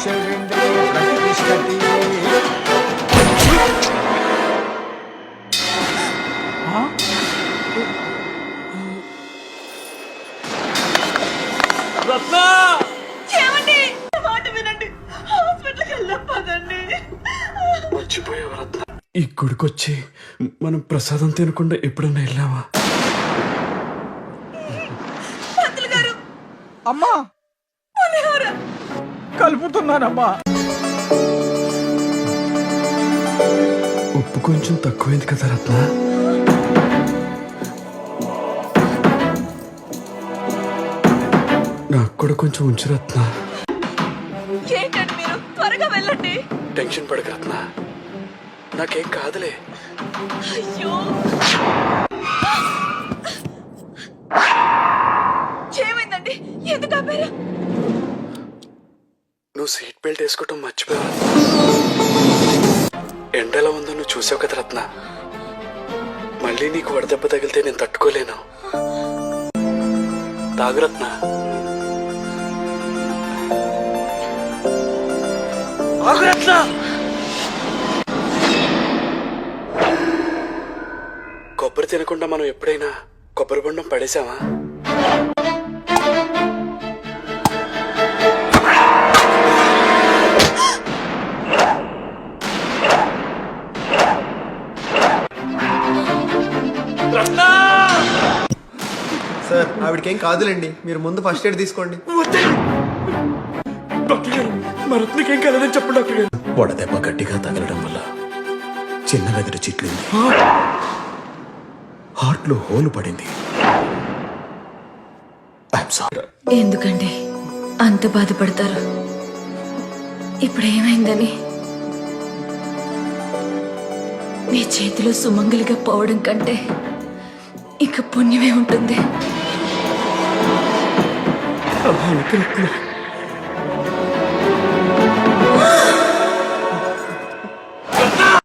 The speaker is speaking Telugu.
శరీంద్రే ప్రతిష్టతి. రత్న ఏమండి మాట వినండి, హాస్పిటల్కి వెళ్దాం పదండి. మర్చిపోయావు రత్న. ఈ గుడికొచ్చి మనం ప్రసాదం తినకుండా ఎప్పుడన్నా వెళ్ళావా? పంతులు గారు అమ్మా పులిహోర కలుపుతున్నానమ్మా. ఉప్పు కొంచెం తక్కువైంది కదా రత్న. నాకు కూడా కొంచెం ఉంచు రత్న. ఏంటండి మీరు, త్వరగా వెళ్ళండి. టెన్షన్ పడక రత్న, నాకేం కాదులే. అయ్యో ఏమైందండి, ఎందుకు ఆపారు? నువ్వు సీట్ బెల్ట్ వేసుకోవటం మర్చిపోయావు. ఎండ ఎలా ఉందో నువ్వు చూసావు కదా రత్న. మళ్ళీ నీకు వడదెబ్బ తగిలితే నేను తట్టుకోలేను. తాగు రత్న. ఆగు రత్న. కొబ్బరి తినకుండా మనం ఎప్పుడైనా కొబ్బరి బొండం పడేసామా? సార్ ఆవిడకేం కాదులేండి, మీరు ముందు ఫస్ట్ ఎయిడ్ తీసుకోండి. డాక్టర్ గారు, మా రత్నకేం కాదని చెప్పండి డాక్టర్ గారు. వడదెబ్బ గట్టిగా తగలడం వల్ల చిన్న వెదరు చిట్లింది, హార్ట్ లో హోలు పడింది. I'm sorry. ఎందుకండి అంత బాధపడతారు? ఇప్పుడు ఏమైందని? మీ చేతిలో సుమంగలిగా పోవడం కంటే ఇక పుణ్యమే ఉంటుంది. రత్న